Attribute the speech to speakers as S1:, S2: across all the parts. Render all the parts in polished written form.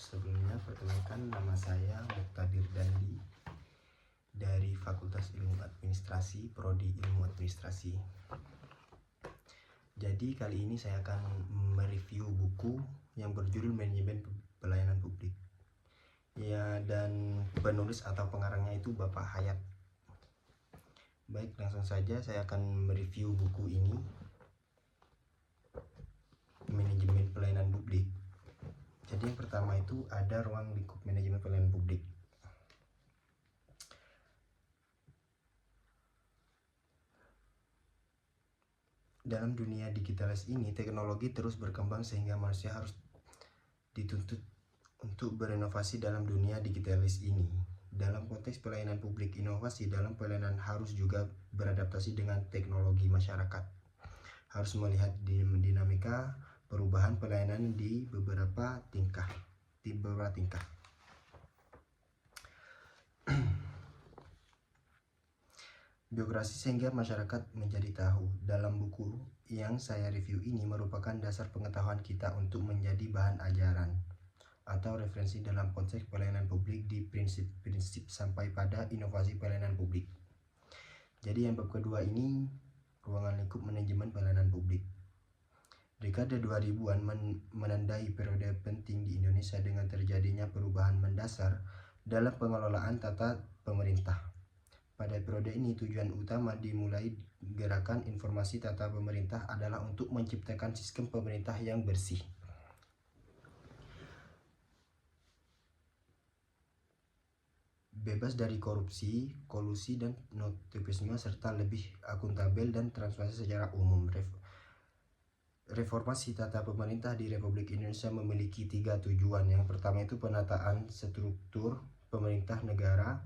S1: Sebelumnya perkenalkan, nama saya Muktadir Dandi dari Fakultas Ilmu Administrasi, Prodi Ilmu Administrasi. Jadi kali ini saya akan mereview buku yang berjudul Manajemen Pelayanan Publik. Ya, dan penulis atau pengarangnya itu Bapak Hayat. Baik, langsung saja saya akan mereview buku ini, Manajemen Pelayanan Publik. Jadi yang pertama itu ada ruang lingkup manajemen pelayanan publik. Dalam dunia digitalis ini, teknologi terus berkembang sehingga manusia harus dituntut untuk berinovasi dalam dunia digitalis ini. Dalam konteks pelayanan publik, inovasi dalam pelayanan harus juga beradaptasi dengan teknologi masyarakat. Harus melihat dinamika perubahan pelayanan di beberapa tingkah. Biografi sehingga masyarakat menjadi tahu. Dalam buku yang saya review ini merupakan dasar pengetahuan kita untuk menjadi bahan ajaran atau referensi dalam konteks pelayanan publik di prinsip-prinsip sampai pada inovasi pelayanan publik. Jadi yang bab kedua ini ruangan lingkup manajemen pelayanan publik. Dekade 2000-an menandai periode penting di Indonesia dengan terjadinya perubahan mendasar dalam pengelolaan tata pemerintah. Pada periode ini tujuan utama dimulai gerakan informasi tata pemerintah adalah untuk menciptakan sistem pemerintah yang bersih, bebas dari korupsi, kolusi, dan nepotisme, serta lebih akuntabel dan transparansi secara umum. Reformasi tata pemerintah di Republik Indonesia memiliki 3 tujuan. Yang pertama itu penataan struktur pemerintah negara,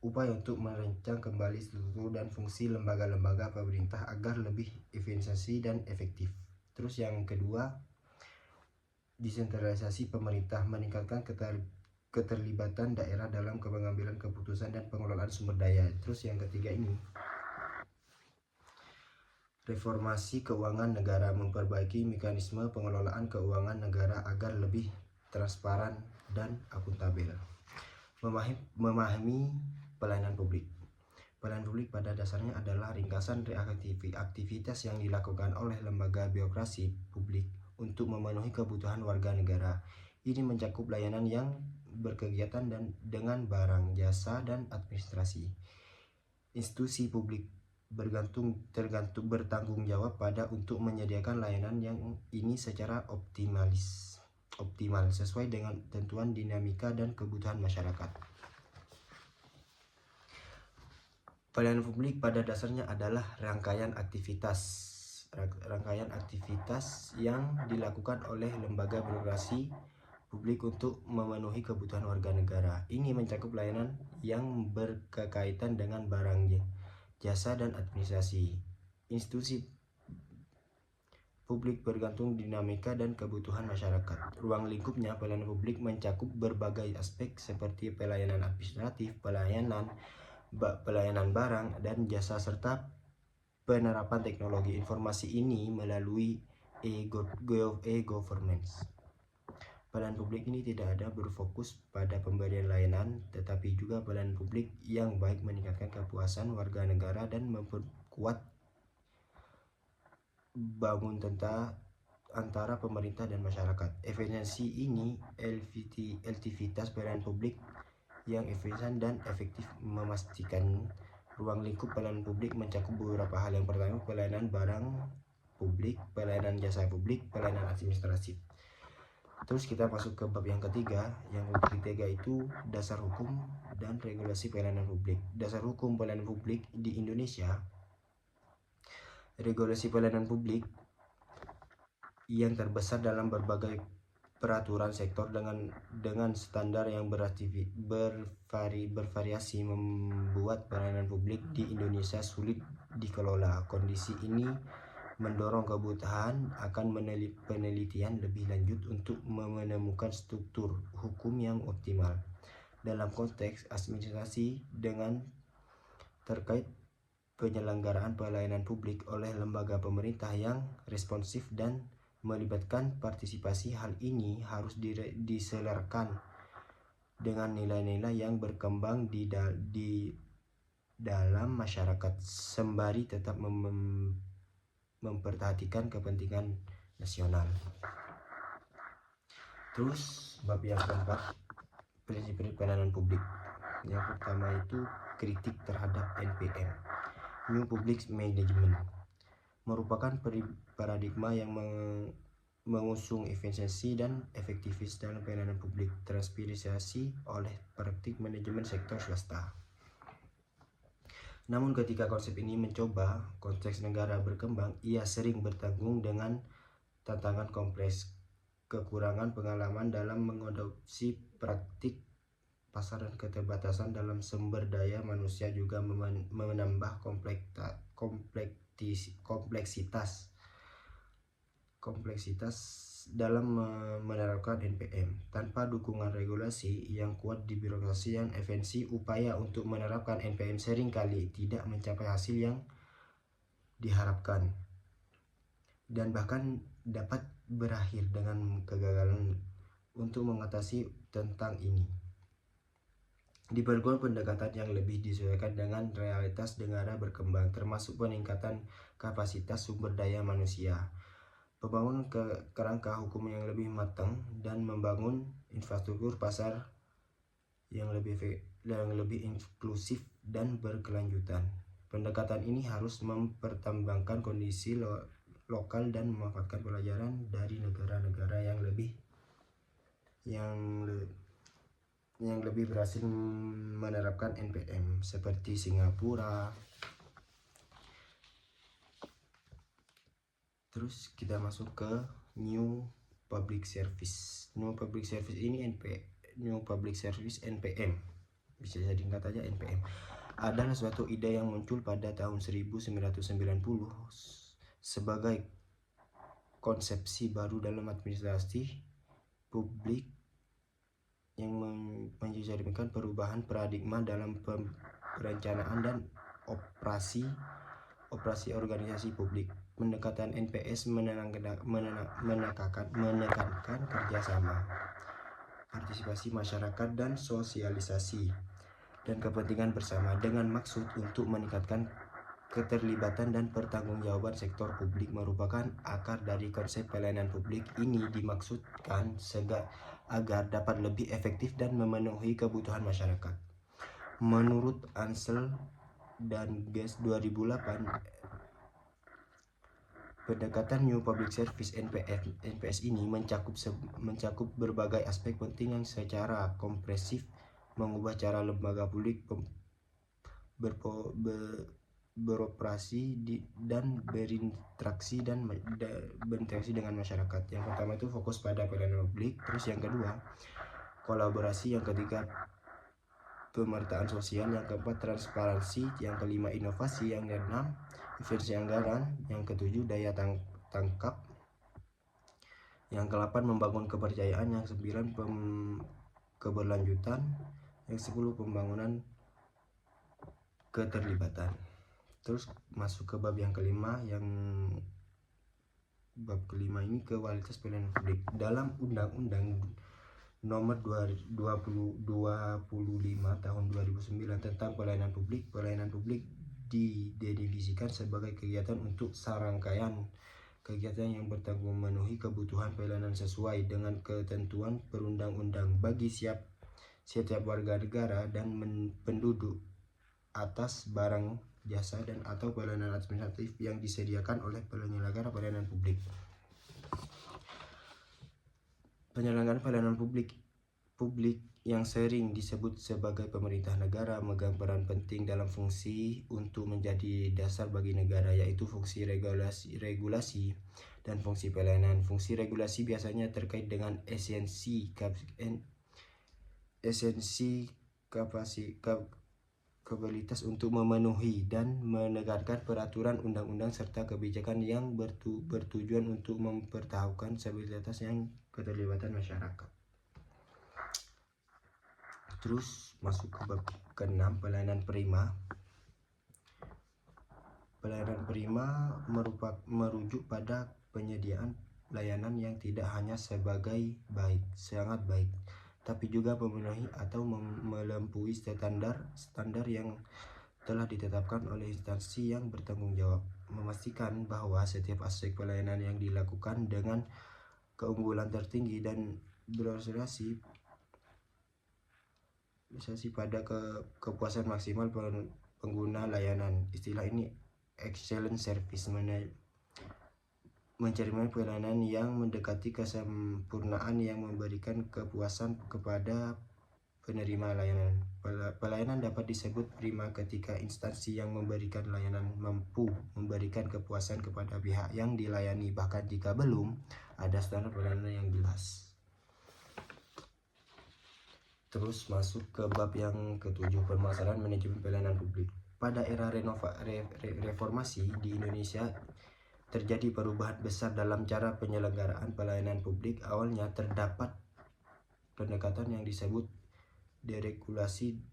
S1: upaya untuk merancang kembali struktur dan fungsi lembaga-lembaga pemerintah agar lebih efisiensi dan efektif. Terus yang kedua, desentralisasi pemerintah, meningkatkan keterlibatan daerah dalam pengambilan keputusan dan pengelolaan sumber daya. Terus yang ketiga ini, reformasi keuangan negara, memperbaiki mekanisme pengelolaan keuangan negara agar lebih transparan dan akuntabel. Memahami pelayanan publik. Pelayanan publik pada dasarnya adalah ringkasan aktivitas yang dilakukan oleh lembaga birokrasi publik untuk memenuhi kebutuhan warga negara. Ini mencakup layanan yang berkegiatan dengan barang, jasa, dan administrasi. Institusi publik bertanggung jawab pada untuk menyediakan layanan yang ini secara optimal sesuai dengan tentuan dinamika dan kebutuhan masyarakat. Pelayanan publik pada dasarnya adalah rangkaian aktivitas yang dilakukan oleh lembaga birokrasi publik untuk memenuhi kebutuhan warga negara. Ini mencakup layanan yang berkaitan dengan barang, jasa, dan administrasi. Institusi publik bergantung dinamika dan kebutuhan masyarakat. Ruang lingkupnya pelayanan publik mencakup berbagai aspek seperti pelayanan administratif, pelayanan barang dan jasa, serta penerapan teknologi informasi ini melalui e-governance. Pelayanan publik ini tidak ada berfokus pada pemberian layanan, tetapi juga pelayanan publik yang baik meningkatkan kepuasan warga negara dan memperkuat bangun antara pemerintah dan masyarakat. Efisiensi ini efektivitas pelayanan publik yang efisien dan efektif, memastikan ruang lingkup pelayanan publik mencakup beberapa hal. Yang pertama, pelayanan barang publik, pelayanan jasa publik, pelayanan administratif. Terus kita masuk ke bab yang ketiga. Yang ketiga itu dasar hukum dan regulasi pelayanan publik. Dasar hukum pelayanan publik di Indonesia. Regulasi pelayanan publik yang terbesar dalam berbagai peraturan sektor dengan standar yang bervariasi membuat pelayanan publik di Indonesia sulit dikelola. Kondisi ini mendorong kebutuhan akan penelitian lebih lanjut untuk menemukan struktur hukum yang optimal dalam konteks administrasi dengan terkait penyelenggaraan pelayanan publik oleh lembaga pemerintah yang responsif dan melibatkan partisipasi. Hal ini harus diselarkan dengan nilai-nilai yang berkembang di dalam masyarakat sembari tetap memperhatikan kepentingan nasional. Terus bab yang keempat, prinsip pelayanan publik. Yang pertama itu kritik terhadap NPM, New Public Management, merupakan paradigma yang mengusung efisiensi dan efektivitas dalam pelayanan publik, terinspirasi oleh praktik manajemen sektor swasta. Namun ketika konsep ini mencoba konteks negara berkembang, ia sering bertanggung dengan tantangan kompleks, kekurangan pengalaman dalam mengadopsi praktik pasar dan keterbatasan dalam sumber daya manusia juga menambah kompleksitas dalam menerapkan NPM. Tanpa dukungan regulasi yang kuat di birokrasi yang efisien, upaya untuk menerapkan NPM seringkali tidak mencapai hasil yang diharapkan dan bahkan dapat berakhir dengan kegagalan untuk mengatasi tentang ini. Diperlukan pendekatan yang lebih disesuaikan dengan realitas negara berkembang, termasuk peningkatan kapasitas sumber daya manusia, membangun kerangka hukum yang lebih matang, dan membangun infrastruktur pasar yang lebih inklusif dan berkelanjutan. Pendekatan ini harus mempertimbangkan kondisi lokal dan memanfaatkan pelajaran dari negara-negara yang lebih berhasil menerapkan NPM seperti Singapura. Terus kita masuk ke New Public Service. New Public Service ini New Public Service NPM, bisa jadi katanya NPM, adalah suatu ide yang muncul pada tahun 1990 sebagai konsepsi baru dalam administrasi publik yang mencerminkan perubahan paradigma dalam perencanaan dan operasi organisasi publik. Pendekatan NPS menekankan kerjasama, partisipasi masyarakat, dan sosialisasi dan kepentingan bersama dengan maksud untuk meningkatkan keterlibatan dan pertanggungjawaban sektor publik. Merupakan akar dari konsep pelayanan publik ini dimaksudkan agar dapat lebih efektif dan memenuhi kebutuhan masyarakat. Menurut Ansel dan Guest 2008, pendekatan New Public Service NPS ini mencakup berbagai aspek penting yang secara komprehensif mengubah cara lembaga publik beroperasi dan berinteraksi dengan masyarakat. Yang pertama itu fokus pada pelayanan publik, terus yang kedua kolaborasi, yang ketiga pemerataan sosial, yang keempat transparansi, yang kelima inovasi, yang keenam efisiensi anggaran, yang ketujuh daya tangkap, yang ke-8 membangun kepercayaan, yang 9 keberlanjutan, yang 10 pembangunan keterlibatan. Terus masuk ke bab yang kelima, bab kelima ini kualitas pelayanan publik. Dalam Undang-Undang Nomor 25 Tahun 2009 tentang pelayanan publik didefinisikan sebagai kegiatan untuk serangkaian kegiatan yang bertanggung memenuhi kebutuhan pelayanan sesuai dengan ketentuan perundang-undang bagi setiap warga negara dan penduduk atas barang, jasa, dan atau pelayanan administratif yang disediakan oleh penyelenggara pelayanan publik. Penyelenggaraan pelayanan publik yang sering disebut sebagai pemerintah negara memegang peran penting dalam fungsi untuk menjadi dasar bagi negara, yaitu fungsi regulasi dan fungsi pelayanan. Fungsi regulasi biasanya terkait dengan kapasitas untuk memenuhi dan menegakkan peraturan undang-undang serta kebijakan yang bertujuan untuk mempertahankan stabilitas yang keterlibatan masyarakat. Terus masuk ke bab ke-6, pelayanan prima. Pelayanan prima merujuk pada penyediaan layanan yang tidak hanya sebagai sangat baik, tapi juga memenuhi atau melampaui standar yang telah ditetapkan oleh instansi yang bertanggung jawab, memastikan bahwa setiap aspek pelayanan yang dilakukan dengan keunggulan tertinggi dan berorientasi pada kepuasan maksimal pengguna layanan. Istilah ini excellent service mencerminkan pelayanan yang mendekati kesempurnaan yang memberikan kepuasan kepada penerima layanan. Pelayanan dapat disebut prima ketika instansi yang memberikan layanan mampu memberikan kepuasan kepada pihak yang dilayani, bahkan jika belum ada standar pelayanan yang jelas. Terus masuk ke bab yang ketujuh, permasalahan manajemen pelayanan publik. Pada era reformasi di Indonesia terjadi perubahan besar dalam cara penyelenggaraan pelayanan publik. Awalnya terdapat pendekatan yang disebut deregulasi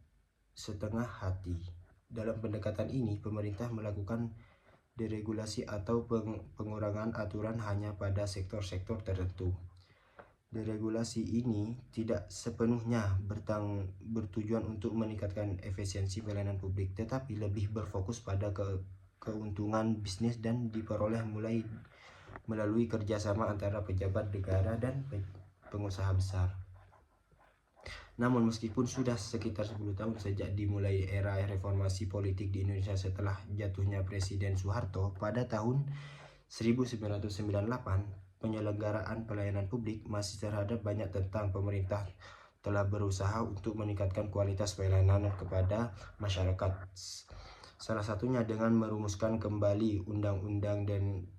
S1: setengah hati. Dalam pendekatan ini, pemerintah melakukan deregulasi atau pengurangan aturan hanya pada sektor-sektor tertentu. Deregulasi ini tidak sepenuhnya bertujuan untuk meningkatkan efisiensi pelayanan publik, tetapi lebih berfokus pada keuntungan bisnis dan diperoleh melalui kerjasama antara pejabat negara dan pengusaha besar. Namun meskipun sudah sekitar 10 tahun sejak dimulai era reformasi politik di Indonesia setelah jatuhnya Presiden Soeharto pada tahun 1998, penyelenggaraan pelayanan publik masih terhadap banyak tentang pemerintah telah berusaha untuk meningkatkan kualitas pelayanan kepada masyarakat. Salah satunya dengan merumuskan kembali undang-undang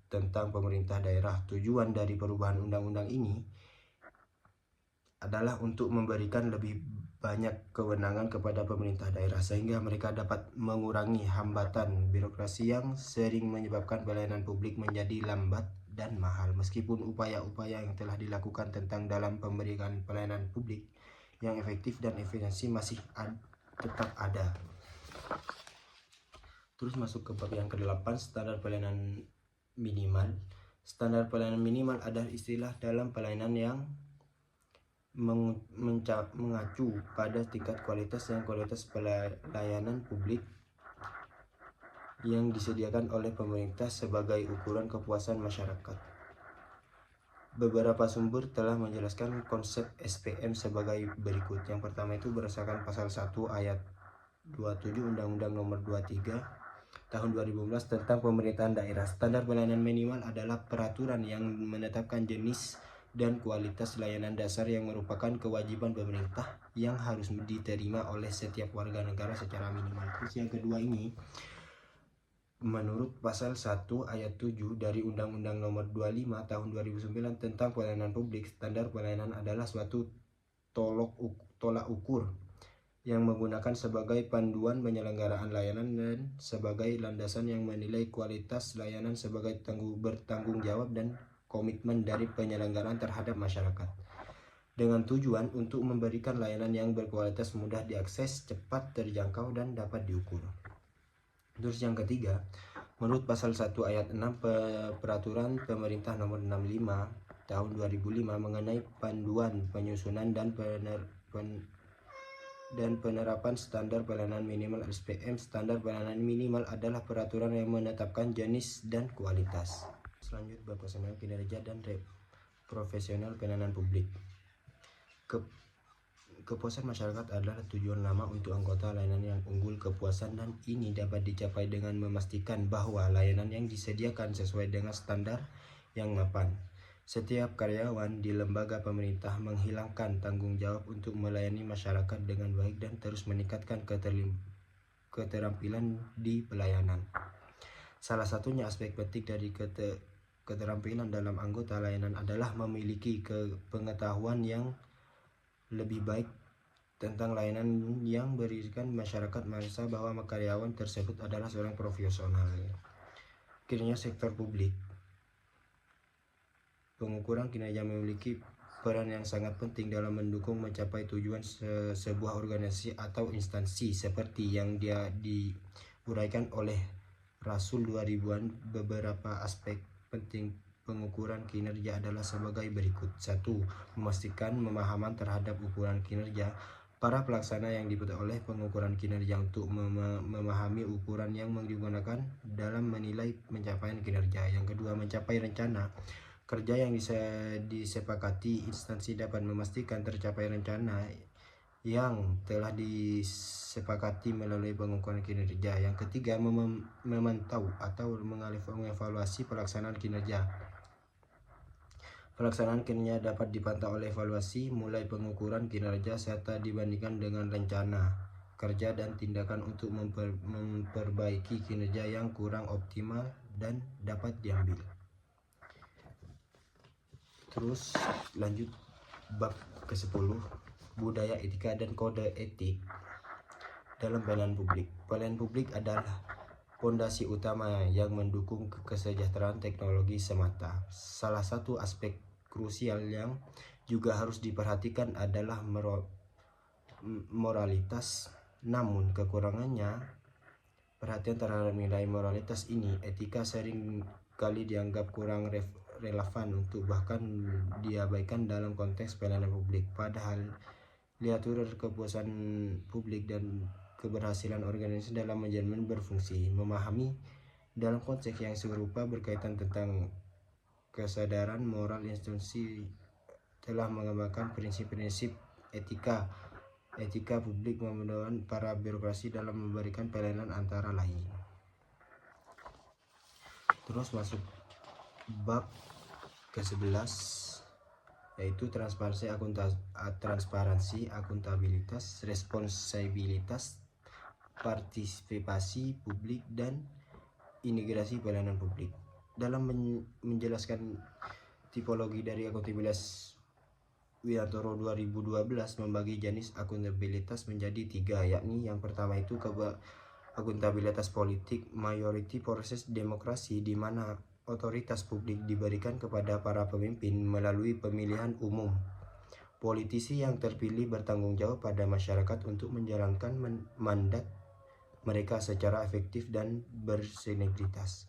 S1: tentang pemerintah daerah. Tujuan dari perubahan undang-undang ini adalah untuk memberikan lebih banyak kewenangan kepada pemerintah daerah sehingga mereka dapat mengurangi hambatan birokrasi yang sering menyebabkan pelayanan publik menjadi lambat dan mahal. Meskipun upaya-upaya yang telah dilakukan tentang dalam pemberian pelayanan publik yang efektif dan efisiensi masih tetap ada. Terus masuk ke bab yang ke-8, standar pelayanan minimal. Standar pelayanan minimal adalah istilah dalam pelayanan yang mengacu pada tingkat kualitas pelayanan publik yang disediakan oleh pemerintah sebagai ukuran kepuasan masyarakat. Beberapa sumber telah menjelaskan konsep SPM sebagai berikut. Yang pertama itu berdasarkan pasal 1 ayat 27 Undang-Undang Nomor 23 Tahun 2011 tentang pemerintahan daerah. Standar pelayanan minimal adalah peraturan yang menetapkan jenis dan kualitas layanan dasar yang merupakan kewajiban pemerintah yang harus diterima oleh setiap warga negara secara minimal. Terus yang kedua ini, menurut pasal 1 ayat 7 dari Undang-Undang Nomor 25 Tahun 2009 tentang pelayanan publik, standar pelayanan adalah suatu tolak ukur yang menggunakan sebagai panduan penyelenggaraan layanan dan sebagai landasan yang menilai kualitas layanan sebagai bertanggung jawab dan komitmen dari penyelenggaraan terhadap masyarakat, dengan tujuan untuk memberikan layanan yang berkualitas, mudah diakses, cepat terjangkau, dan dapat diukur. Terus yang ketiga, menurut pasal 1 ayat 6 Peraturan Pemerintah Nomor 65 Tahun 2005 mengenai panduan penyusunan dan penerapan standar pelayanan minimal SPM, standar pelayanan minimal adalah peraturan yang menetapkan jenis dan kualitas. Selanjutnya, pelaksanaan kinerja dan profesional pelayanan publik. Kepuasan masyarakat adalah tujuan lama untuk anggota layanan yang unggul. Kepuasan dan ini dapat dicapai dengan memastikan bahwa layanan yang disediakan sesuai dengan standar yang mapan. Setiap karyawan di lembaga pemerintah menghilangkan tanggung jawab untuk melayani masyarakat dengan baik dan terus meningkatkan keterampilan di pelayanan. Salah satunya aspek penting dari keterampilan dalam anggota layanan adalah memiliki pengetahuan yang lebih baik tentang layanan yang berikan masyarakat, merasa bahwa karyawan tersebut adalah seorang profesional. Akhirnya, sektor publik. Pengukuran kinerja memiliki peran yang sangat penting dalam mendukung mencapai tujuan sebuah organisasi atau instansi seperti yang diuraikan oleh Rasul 2000-an. Beberapa aspek penting pengukuran kinerja adalah sebagai berikut. 1. Memastikan pemahaman terhadap ukuran kinerja. Para pelaksana yang dibutuhkan oleh pengukuran kinerja untuk memahami ukuran yang digunakan dalam menilai pencapaian kinerja. Yang kedua, mencapai rencana kerja yang disepakati. Instansi dapat memastikan tercapai rencana yang telah disepakati melalui pengukuran kinerja. Yang ketiga, memantau atau mengevaluasi pelaksanaan kinerja. Pelaksanaan kinerja dapat dipantau oleh evaluasi mulai pengukuran kinerja serta dibandingkan dengan rencana kerja dan tindakan untuk memperbaiki kinerja yang kurang optimal dan dapat diambil. Terus lanjut bab ke-10, budaya etika dan kode etik dalam pelayanan publik. Pelayanan publik adalah fondasi utama yang mendukung kesejahteraan teknologi semata. Salah satu aspek krusial yang juga harus diperhatikan adalah moralitas. Namun kekurangannya perhatian terhadap nilai moralitas ini, etika sering kali dianggap kurang relevan untuk bahkan diabaikan dalam konteks pelayanan publik. Padahal diatur kepuasan publik dan keberhasilan organisasi dalam manajemen berfungsi. Memahami dalam konteks yang serupa berkaitan tentang kesadaran moral institusi telah mengembangkan prinsip-prinsip etika publik memudahkan para birokrasi dalam memberikan pelayanan antara lain. Terus masuk bab ke-11 yaitu transparansi, akuntabilitas, responsibilitas, partisipasi publik dan integrasi pelayanan publik. Dalam menjelaskan tipologi dari akuntabilitas, Wiantoro 2012 membagi jenis akuntabilitas menjadi 3, yakni yang pertama itu akuntabilitas politik, majority proses demokrasi, di mana otoritas publik diberikan kepada para pemimpin melalui pemilihan umum. Politisi yang terpilih bertanggung jawab pada masyarakat untuk menjalankan mandat mereka secara efektif dan bersinergitas.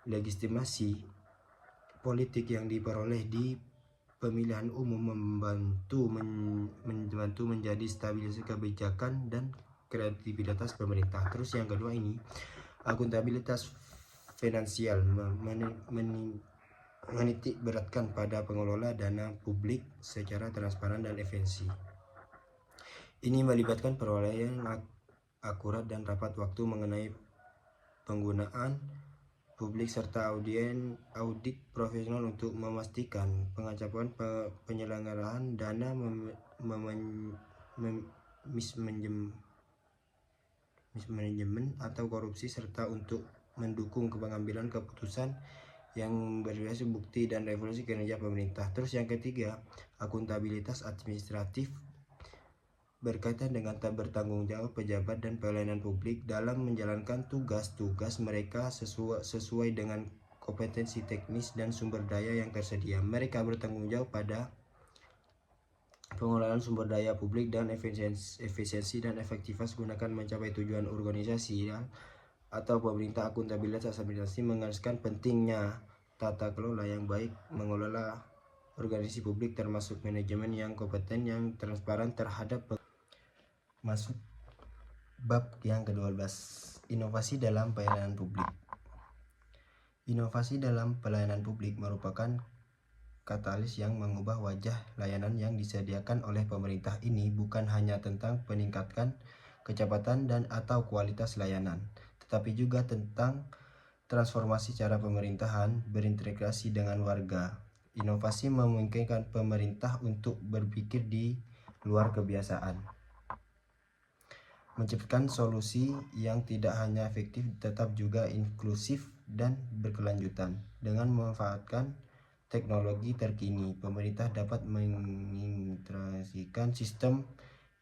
S1: Legitimasi politik yang diperoleh di pemilihan umum membantu menjadi stabilisasi kebijakan dan kredibilitas pemerintah. Terus yang kedua ini akuntabilitas finansial, menitik beratkan pada pengelola dana publik secara transparan dan efisien. Ini melibatkan perolehan akurat dan rapat waktu mengenai penggunaan publik serta audit profesional untuk memastikan pengacapan penyelenggaraan dana mismanajemen atau korupsi, serta untuk mendukung pengambilan keputusan yang berdasarkan bukti dan evaluasi kinerja pemerintah. Terus yang ketiga, akuntabilitas administratif berkaitan dengan bertanggung jawab pejabat dan pelayanan publik dalam menjalankan tugas-tugas mereka sesuai dengan kompetensi teknis dan sumber daya yang tersedia. Mereka bertanggung jawab pada pengelolaan sumber daya publik dan efisiensi dan efektivitas gunakan mencapai tujuan organisasi atau pemerintah. Akuntabilitas administrasi mengariskan pentingnya tata kelola yang baik, mengelola organisasi publik termasuk manajemen yang kompeten, yang transparan terhadap. Masuk bab yang ke-12, inovasi dalam pelayanan publik. Inovasi dalam pelayanan publik merupakan katalis yang mengubah wajah layanan yang disediakan oleh pemerintah. Ini bukan hanya tentang peningkatan kecepatan dan atau kualitas layanan, tetapi juga tentang transformasi cara pemerintahan berintegrasi dengan warga. Inovasi memungkinkan pemerintah untuk berpikir di luar kebiasaan, menciptakan solusi yang tidak hanya efektif tetap juga inklusif dan berkelanjutan. Dengan memanfaatkan teknologi terkini, pemerintah dapat mengintegrasikan sistem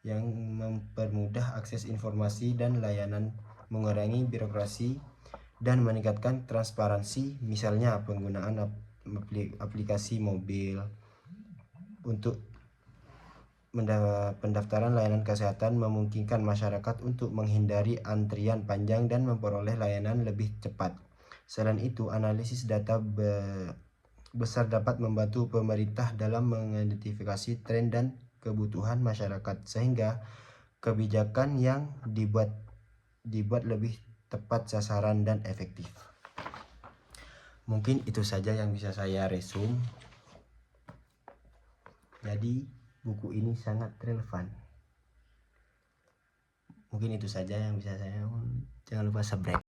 S1: yang mempermudah akses informasi dan layanan, mengurangi birokrasi dan meningkatkan transparansi. Misalnya penggunaan aplikasi mobil untuk pendaftaran layanan kesehatan memungkinkan masyarakat untuk menghindari antrian panjang dan memperoleh layanan lebih cepat. Selain itu, analisis data besar dapat membantu pemerintah dalam mengidentifikasi tren dan kebutuhan masyarakat sehingga kebijakan yang dibuat lebih tepat sasaran dan efektif. Mungkin itu saja yang bisa saya resume. Jadi buku ini sangat relevan. Mungkin itu saja yang bisa saya. Jangan lupa subscribe.